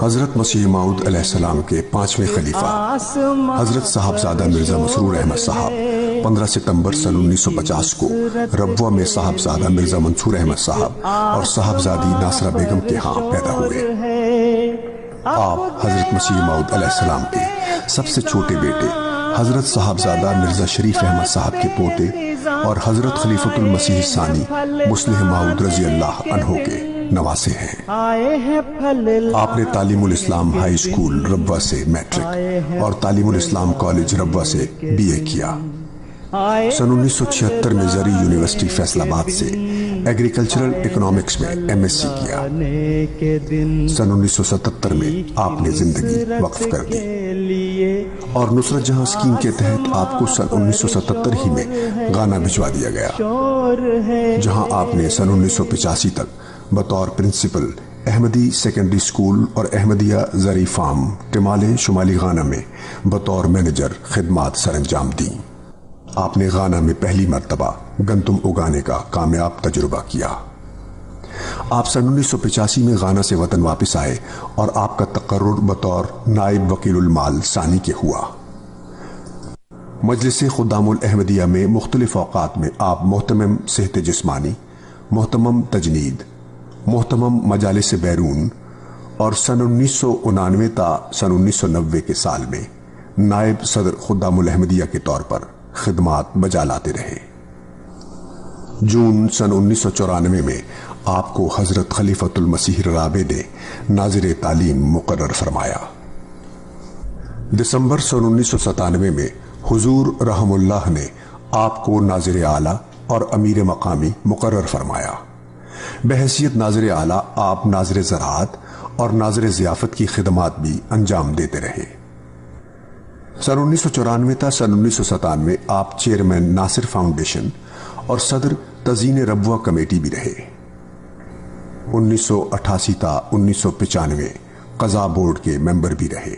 حضرت مسیح موعود علیہ السلام کے 5ویں خلیفہ حضرت صاحبزادہ مرزا مسرور احمد صاحب 15 ستمبر سن 1950 کو ربوہ میں صاحبزادہ مرزا منصور احمد صاحب اور صاحبزادی ناصرہ بیگم کے ہاں پیدا ہوئے۔ آپ حضرت مسیح موعود علیہ السلام کے سب سے چھوٹے بیٹے حضرت صاحبزادہ مرزا شریف احمد صاحب کے پوتے اور حضرت خلیفۃ المسیح الثانی مصلح موعود رضی اللہ عنہ کے نواسے ہیں۔ آپ نے تعلیم الاسلام ہائی اسکول ربوہ سے میٹرک اور تعلیم الاسلام کالج ربوہ سے BA کیا۔ سن 1976 میں زرعی یونیورسٹی فیصل آباد سے ایگریکلچرل اکنامکس میں MSc کیا۔ سن 1977 میں آپ نے زندگی وقف کر دی اور نصرت جہاں اسکیم کے تحت آپ کو سن 1977 ہی میں گانا بھجوا دیا گیا، جہاں آپ نے سن 1985 تک بطور پرنسپل احمدی سیکنڈری اسکول اور احمدیہ زرعی فارم ٹمالے شمالی غانا میں بطور مینیجر خدمات سر انجام دیں۔ آپ نے غانا میں پہلی مرتبہ گندم اگانے کا کامیاب تجربہ کیا۔ آپ سن 1985 میں غانا سے وطن واپس آئے اور آپ کا تقرر بطور نائب وکیل المال ثانی کے ہوا۔ مجلس خدام الاحمدیہ میں مختلف اوقات میں آپ محتمم صحت جسمانی، محتمم تجنید، محتمم مجالس بیرون اور سن 1999 تا سن 1990 کے سال میں نائب صدر خدام الاحمدیہ کے طور پر خدمات بجا لاتے رہے۔ جون سن 1994 میں آپ کو حضرت خلیفۃ المسیح الرابع نے ناظر تعلیم مقرر فرمایا۔ دسمبر سن 1997 میں حضور رحم اللہ نے آپ کو ناظر اعلیٰ اور امیر مقامی مقرر فرمایا۔ بحیثیت ناظر اعلیٰ آپ ناظر زراعت اور ناظر ضیافت کی خدمات بھی انجام دیتے رہے۔ سن 1994 تا سن 1997 آپ چیئرمین ناصر فاؤنڈیشن اور صدر تزئین ربوہ کمیٹی بھی رہے۔ 1988 تا 1995 قضاء بورڈ کے ممبر بھی رہے۔